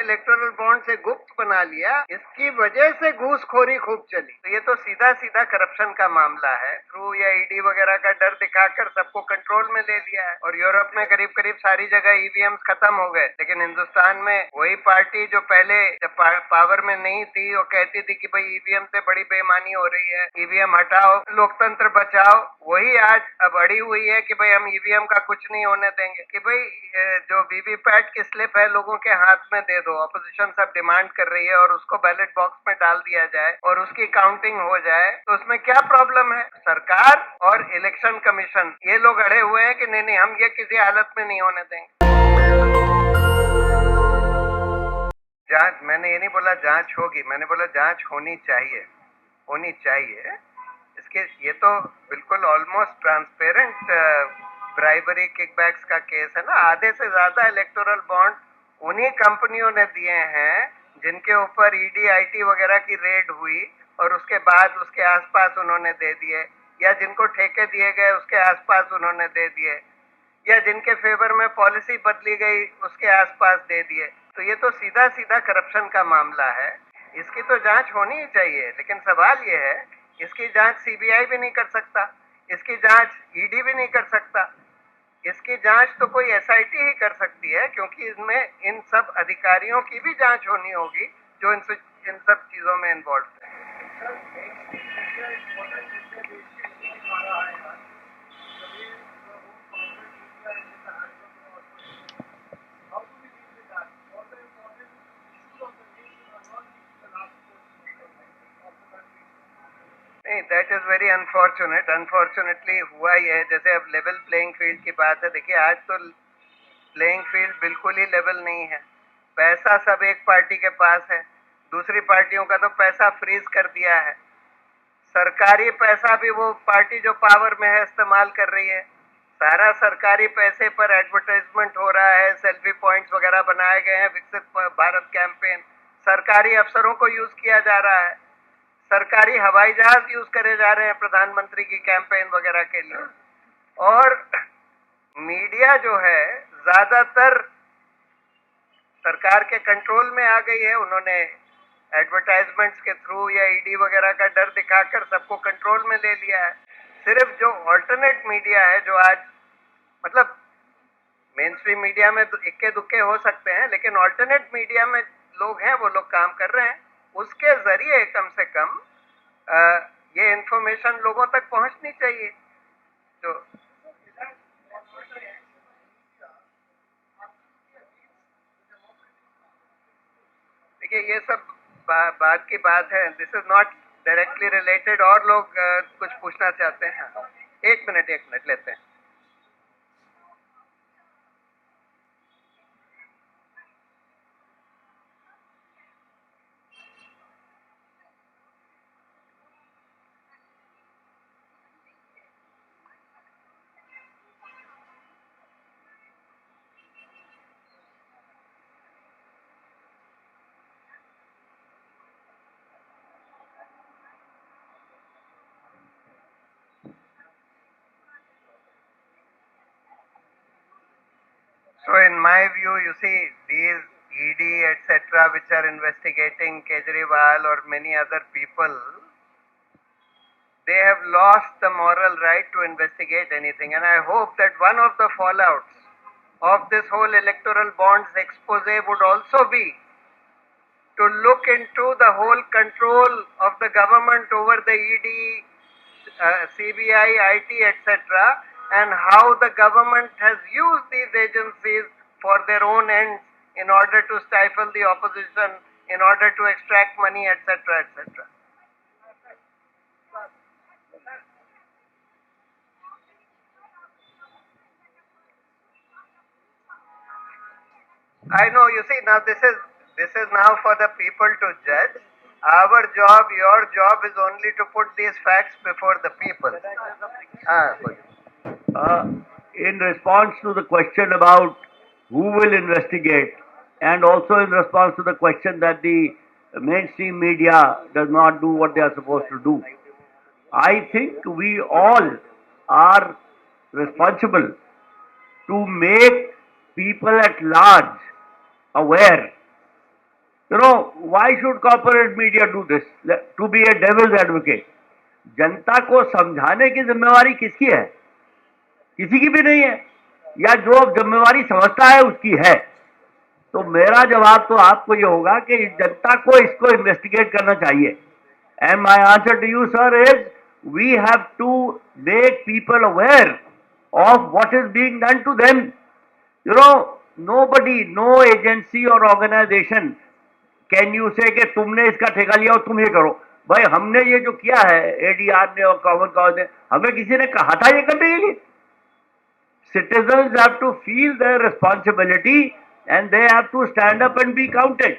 Electoral bond से गुप्त बना लिया, इसकी वजह से घूसखोरी खूब चली। तो ये तो सीधा सीधा करप्शन का मामला है। थ्रू या ईडी वगैरह का डर दिखाकर सबको कंट्रोल में ले लिया है। और यूरोप में करीब करीब सारी जगह ईवीएम खत्म हो गए, लेकिन हिंदुस्तान में वही पार्टी जो पहले जब पावर में नहीं थी वो कहती थी कि भाई ईवीएम से बड़ी बेईमानी हो रही है, ईवीएम हटाओ, लोकतंत्र बचाओ, वही आज अब अड़ी हुई है कि भाई हम ईवीएम का कुछ नहीं होने देंगे, कि भाई जो वीवीपैट की स्लिप है लोगों के हाथ में दे दो। अपोजिशन सब डिमांड कर रही है और उसको बैलेट बॉक्स में डाल दिया जाए और उसकी काउंटिंग हो जाए, तो उसमें क्या प्रॉब्लम है? सरकार और इलेक्शन कमीशन ये लोग अड़े हुए हैं कि नहीं नहीं हम ये किसी हालत में नहीं होने देंगे। जांच, मैंने ये नहीं बोला जांच होगी, मैंने बोला जांच होनी चाहिए, होनी चाहिए। इसके ये तो बिल्कुल ऑलमोस्ट ट्रांसपेरेंट ब्राइबरी किकबैक्स का केस है ना। आधे से ज्यादा इलेक्टोरल बॉन्ड उन्हीं कंपनियों ने दिए हैं जिनके ऊपर ईडी आईटी वगैरह की रेड हुई और उसके बाद उसके आसपास उन्होंने दे दिए, या जिनको ठेके दिए गए उसके आसपास उन्होंने दे दिए, या जिनके फेवर में पॉलिसी बदली गई उसके आसपास दे दिए। तो ये तो सीधा सीधा करप्शन का मामला है। इसकी तो जांच होनी ही चाहिए, लेकिन सवाल ये है इसकी जांच सीबीआई भी नहीं कर सकता, इसकी जांच ईडी भी नहीं कर सकता, इसकी जांच तो कोई एसआईटी ही कर सकती है, क्योंकि इसमें इन सब अधिकारियों की भी जांच होनी होगी जो इन सब चीजों में इन्वॉल्व है। नहीं, that is very unfortunate. Unfortunately हुआ ही है। जैसे अब लेवल प्लेइंग फील्ड की बात है, देखिए आज तो प्लेइंग फील्ड बिल्कुल ही लेवल नहीं है। पैसा सब एक पार्टी के पास है, दूसरी पार्टियों का तो पैसा फ्रीज कर दिया है। सरकारी पैसा भी वो पार्टी जो पावर में है इस्तेमाल कर रही है। सारा सरकारी पैसे पर एडवर्टाइजमेंट हो रहा है, सेल्फी पॉइंट्स वगैरह बनाए गए हैं, विकसित भारत कैंपेन सरकारी अफसरों को यूज किया जा रहा है, सरकारी हवाई जहाज यूज करे जा रहे हैं प्रधानमंत्री की कैंपेन वगैरह के लिए। और मीडिया जो है ज्यादातर सरकार के कंट्रोल में आ गई है। उन्होंने एडवर्टाइजमेंट्स के थ्रू या ईडी वगैरह का डर दिखाकर सबको कंट्रोल में ले लिया है। सिर्फ जो ऑल्टरनेट मीडिया है, जो आज मतलब मेन स्ट्रीम मीडिया में तो इक्के दुक्के हो सकते हैं, लेकिन ऑल्टरनेट मीडिया में लोग हैं, वो लोग काम कर रहे हैं, उसके जरिए कम से कम ये इंफॉर्मेशन लोगों तक पहुंचनी चाहिए। तो देखिए ये सब बात की बात है, this is not directly related. और लोग कुछ पूछना चाहते हैं? एक मिनट लेते हैं। So in my view, you see, these ED, etc., which are investigating Kejriwal or many other people, they have lost the moral right to investigate anything. And I hope that one of the fallouts of this whole electoral bonds expose would also be to look into the whole control of the government over the ED, CBI, IT, etc., and how the government has used these agencies for their own ends in order to stifle the opposition, in order to extract money, etc., etc. I know, you see, now this is now for the people to judge. Our job, your job is only to put these facts before the people. In response to the question about who will investigate, and also in response to the question that the mainstream media does not do what they are supposed to do, I think we all are responsible to make people at large aware You know, why should corporate media do this? To be a devil's advocate. जनता को समझाने की जिम्मेवारी किसकी है? किसी की भी नहीं है, या जो जिम्मेवारी समझता है उसकी है। तो मेरा जवाब तो आपको ये होगा कि जनता को इसको इन्वेस्टिगेट करना चाहिए। And my answer to you sir is we have to make people aware of what is being done to them. You know, nobody, no agency और ऑर्गेनाइजेशन कैन यू से कि तुमने इसका ठेका लिया और तुम ये करो। भाई हमने ये जो किया है, एडीआर ने और कॉमन कॉज ने, हमें किसी ने कहा था ये करने के लिए? Citizens have to feel their responsibility and they have to stand up and be counted.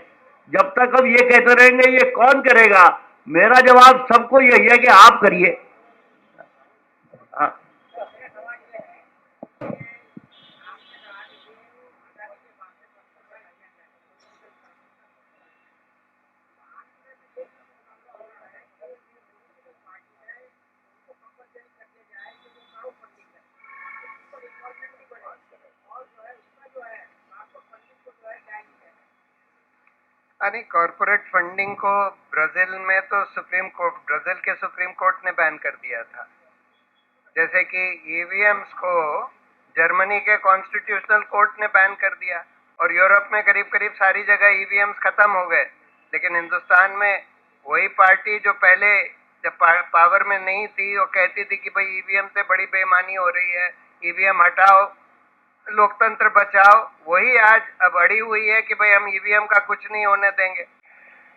जब तक हम ये कहते रहेंगे ये कौन करेगा, मेरा जवाब सबको यही है कि आप करिए। हाँ। यानी कॉरपोरेट फंडिंग को ब्राजील में तो ब्राजील के सुप्रीम कोर्ट ने बैन कर दिया था, जैसे कि ईवीएम्स को जर्मनी के कॉन्स्टिट्यूशनल कोर्ट ने बैन कर दिया, और यूरोप में करीब करीब सारी जगह ईवीएम्स खत्म हो गए। लेकिन हिंदुस्तान में वही पार्टी जो पहले जब पावर में नहीं थी वो कहती थी कि भाई ईवीएम से बड़ी बेईमानी हो रही है, ईवीएम हटाओ, लोकतंत्र बचाओ, वही आज अब अड़ी हुई है कि भाई हम ईवीएम का कुछ नहीं होने देंगे।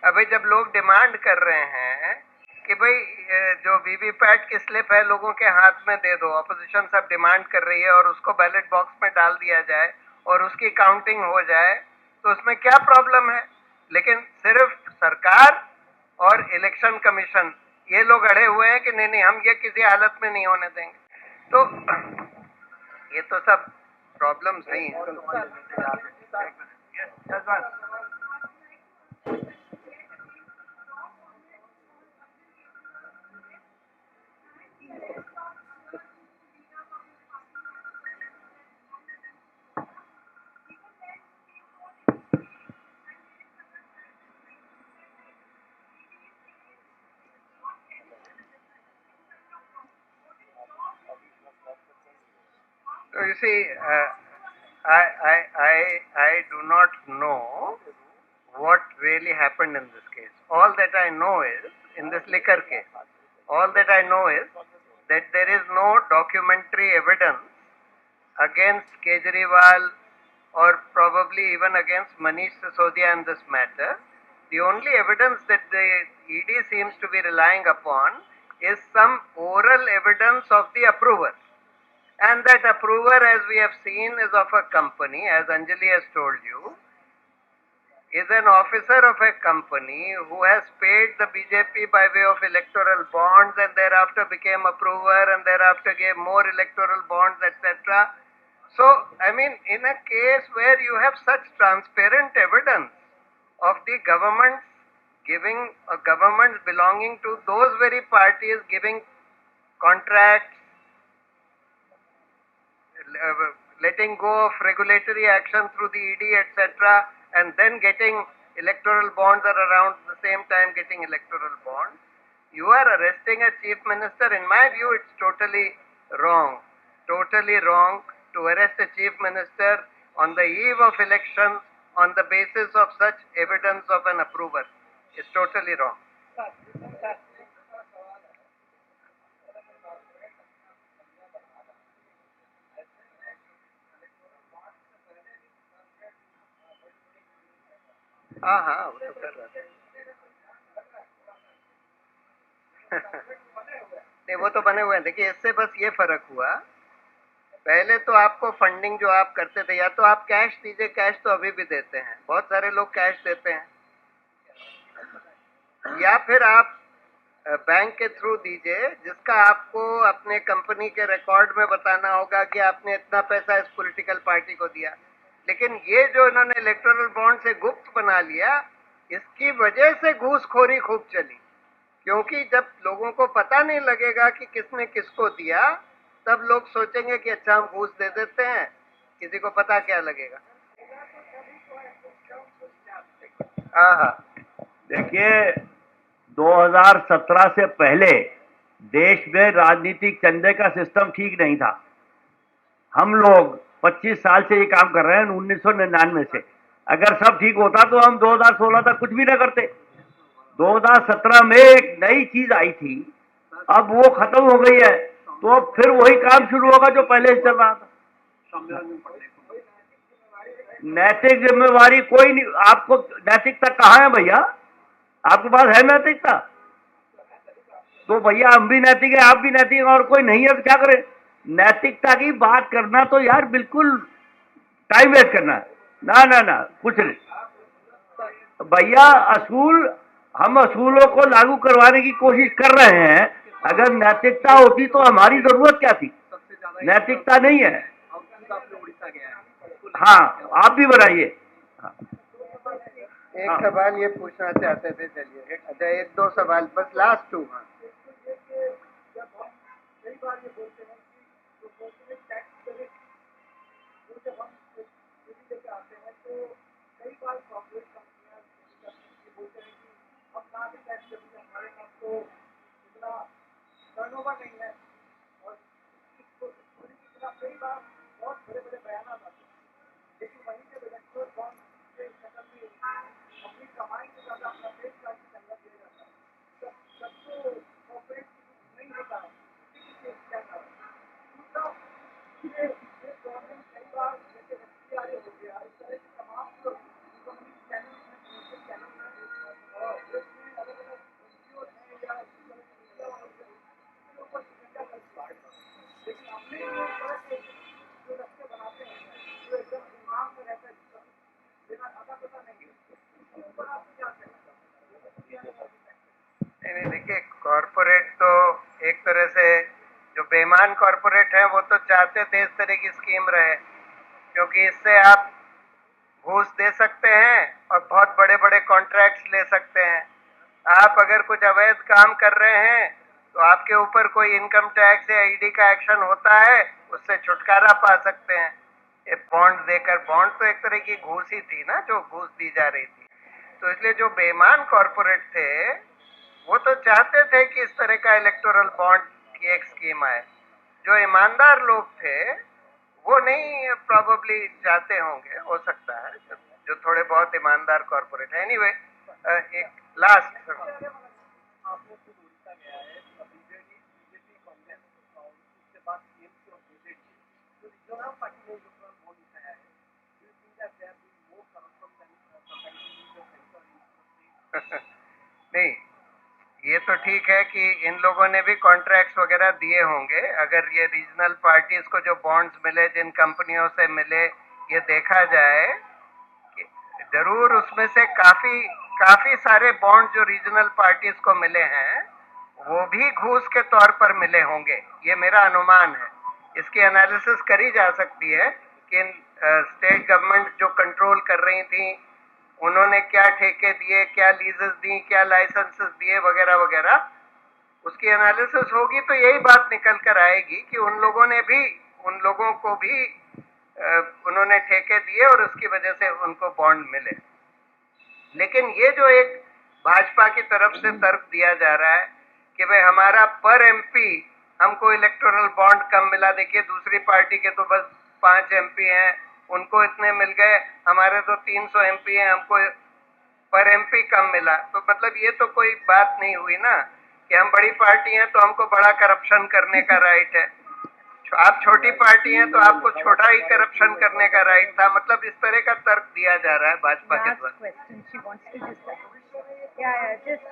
अभी जब लोग डिमांड कर रहे हैं कि भाई जो वीवीपैट की स्लिप है लोगों के हाथ में दे दो, अपोजिशन सब डिमांड कर रही है, और उसको बैलेट बॉक्स में डाल दिया जाए और उसकी काउंटिंग हो जाए, तो उसमें क्या प्रॉब्लम है? लेकिन सिर्फ सरकार और इलेक्शन कमीशन ये लोग अड़े हुए हैं कि नहीं नहीं हम ये किसी हालत में नहीं होने देंगे। तो ये तो सब प्रॉब्लम्स नहीं है। So you see, I do not know what really happened in this case. All that I know is, in this liquor case, all that I know is that there is no documentary evidence against Kejriwal or probably even against Manish Sisodia in this matter. The only evidence that the ED seems to be relying upon is some oral evidence of the approver. And that approver, as we have seen, is of a company, as Anjali has told you, is an officer of a company who has paid the BJP by way of electoral bonds and thereafter became approver and thereafter gave more electoral bonds, etc. So, I mean, in a case where you have such transparent evidence of the government giving, governments belonging to those very parties giving contracts, letting go of regulatory action through the ED, etc., and then getting electoral bonds, or around the same time getting electoral bonds. You are arresting a chief minister. In my view, it's totally wrong to arrest a chief minister on the eve of elections on the basis of such evidence of an approver. It's totally wrong. हाँ हाँ, वो तो कर रहा था। नहीं, वो तो बने हुए हैं। देखिए, इससे बस ये फर्क हुआ, पहले तो आपको फंडिंग जो आप करते थे, या तो आप कैश दीजिए, कैश तो अभी भी देते हैं, बहुत सारे लोग कैश देते हैं, या फिर आप बैंक के थ्रू दीजिए, जिसका आपको अपने कंपनी के रिकॉर्ड में बताना होगा कि आपने इतना पैसा इस पॉलिटिकल पार्टी को दिया। लेकिन ये जो इन्होंने इलेक्टोरल बॉन्ड से गुप्त बना लिया, इसकी वजह से घूसखोरी खूब चली, क्योंकि जब लोगों को पता नहीं लगेगा कि किसने किसको दिया, तब लोग सोचेंगे कि अच्छा हम घूस दे देते हैं, किसी को पता क्या लगेगा। हाँ हाँ देखिए, 2017 से पहले देश में राजनीतिक चंदे का सिस्टम ठीक नहीं था। हम लोग 25 साल से ये काम कर रहे हैं, 1999 से। अगर सब ठीक होता तो हम 2016 तक कुछ भी ना करते। 2017 में एक नई चीज आई थी, अब वो खत्म हो गई है, तो अब फिर वही काम शुरू होगा जो पहले से चल रहा था। नैतिक जिम्मेवारी कोई नहीं। आपको नैतिकता कहाँ है भैया? आपके पास है नैतिकता? तो भैया हम भी नैतिक है, आप भी नैतिक है, और कोई नहीं है तो क्या करें? नैतिकता की बात करना तो यार बिल्कुल टाइम वेस्ट करना है। ना ना ना, कुछ नहीं भैया। असूल, हम असूलों को लागू करवाने की कोशिश कर रहे हैं। अगर नैतिकता होती तो हमारी जरूरत क्या थी? नैतिकता नहीं है। हाँ, आप भी बनाइए। हाँ, एक हाँ। सवाल ये पूछना चाहते थे, चलिए अच्छा एक दो सवाल बस, लास्ट टू। हाँ नहीं नहीं, देखिए कॉरपोरेट तो एक तरह से, जो बेईमान कॉरपोरेट है वो तो चाहते थे इस तरह की स्कीम रहे, क्योंकि इससे आप घूस दे सकते हैं और बहुत बड़े बड़े कॉन्ट्रैक्ट्स ले सकते हैं। आप अगर कुछ अवैध काम कर रहे हैं तो आपके ऊपर कोई इनकम टैक्स या ईडी का एक्शन होता है, उससे छुटकारा पा सकते हैं। ये बॉन्ड देकर, बॉन्ड तो एक तरह की घूस ही थी ना, जो घूस दी जा रही थी। तो इसलिए जो बेईमान कॉरपोरेट थे वो तो चाहते थे कि इस तरह का इलेक्टोरल बॉन्ड की एक स्कीम आए। जो ईमानदार लोग थे वो नहीं प्रोबेबली चाहते होंगे, हो सकता है, जो थोड़े बहुत ईमानदार कॉरपोरेट है। एनीवे, एक लास्ट, नहीं ये तो ठीक है कि इन लोगों ने भी कॉन्ट्रैक्ट्स वगैरह दिए होंगे। अगर ये रीजनल पार्टीज को जो बॉन्ड्स मिले, जिन कंपनियों से मिले, ये देखा जाए कि जरूर उसमें से काफी काफी सारे बॉन्ड जो रीजनल पार्टीज को मिले हैं वो भी घूस के तौर पर मिले होंगे, ये मेरा अनुमान है। इसकी एनालिसिस करी जा सकती है कि स्टेट गवर्नमेंट जो कंट्रोल कर रही थी उन्होंने क्या ठेके दिए, क्या लीजेस दी, क्या लाइसेंसेस दिए, वगैरह वगैरह। उसकी एनालिसिस होगी तो यही बात निकल कर आएगी कि उन लोगों ने भी, उन लोगों को भी उन्होंने ठेके दिए और उसकी वजह से उनको बॉन्ड मिले। लेकिन ये जो एक भाजपा की तरफ से तर्क दिया जा रहा है कि भाई हमारा पर एमपी, हमको इलेक्टोरल बॉन्ड कम मिला, देखिए दूसरी पार्टी के तो बस 5 एमपी हैं, उनको इतने मिल गए, हमारे तो 300 एमपी हैं, हमको पर एमपी कम मिला। तो मतलब ये तो कोई बात नहीं हुई ना कि हम बड़ी पार्टी हैं तो हमको बड़ा करप्शन करने का राइट है, आप छोटी पार्टी हैं तो आपको छोटा ही करप्शन करने का राइट था। मतलब इस तरह का तर्क दिया जा रहा है भाजपा के Last द्वारा। question. She wants to just. Yeah, just.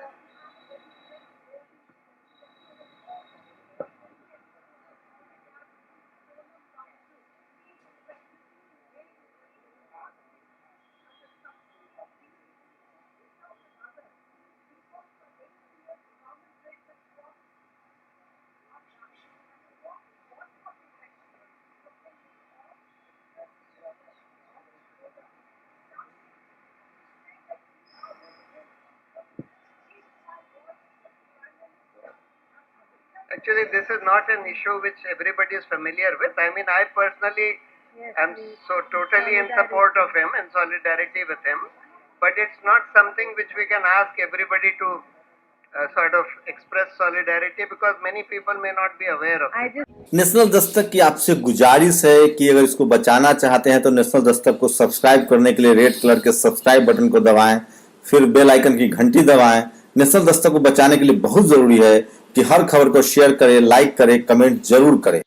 Actually, this is not an issue which everybody is familiar with. I mean, I personally Yes, am please. so totally in support of him, in solidarity with him. but it's not something which we can ask everybody to sort of express solidarity, because many people may not be aware of I it. just national Dastak की आपसे गुजारिश है कि अगर इसको बचाना चाहते हैं तो नेशनल दस्तक को सब्सक्राइब करने के लिए रेड कलर के सब्सक्राइब बटन को दबाएं, फिर बेल आइकन की घंटी दबाएं। नेशनल दस्तक को बचाने के लिए बहुत जरूरी है कि हर खबर को शेयर करें, लाइक करें, कमेंट जरूर करें।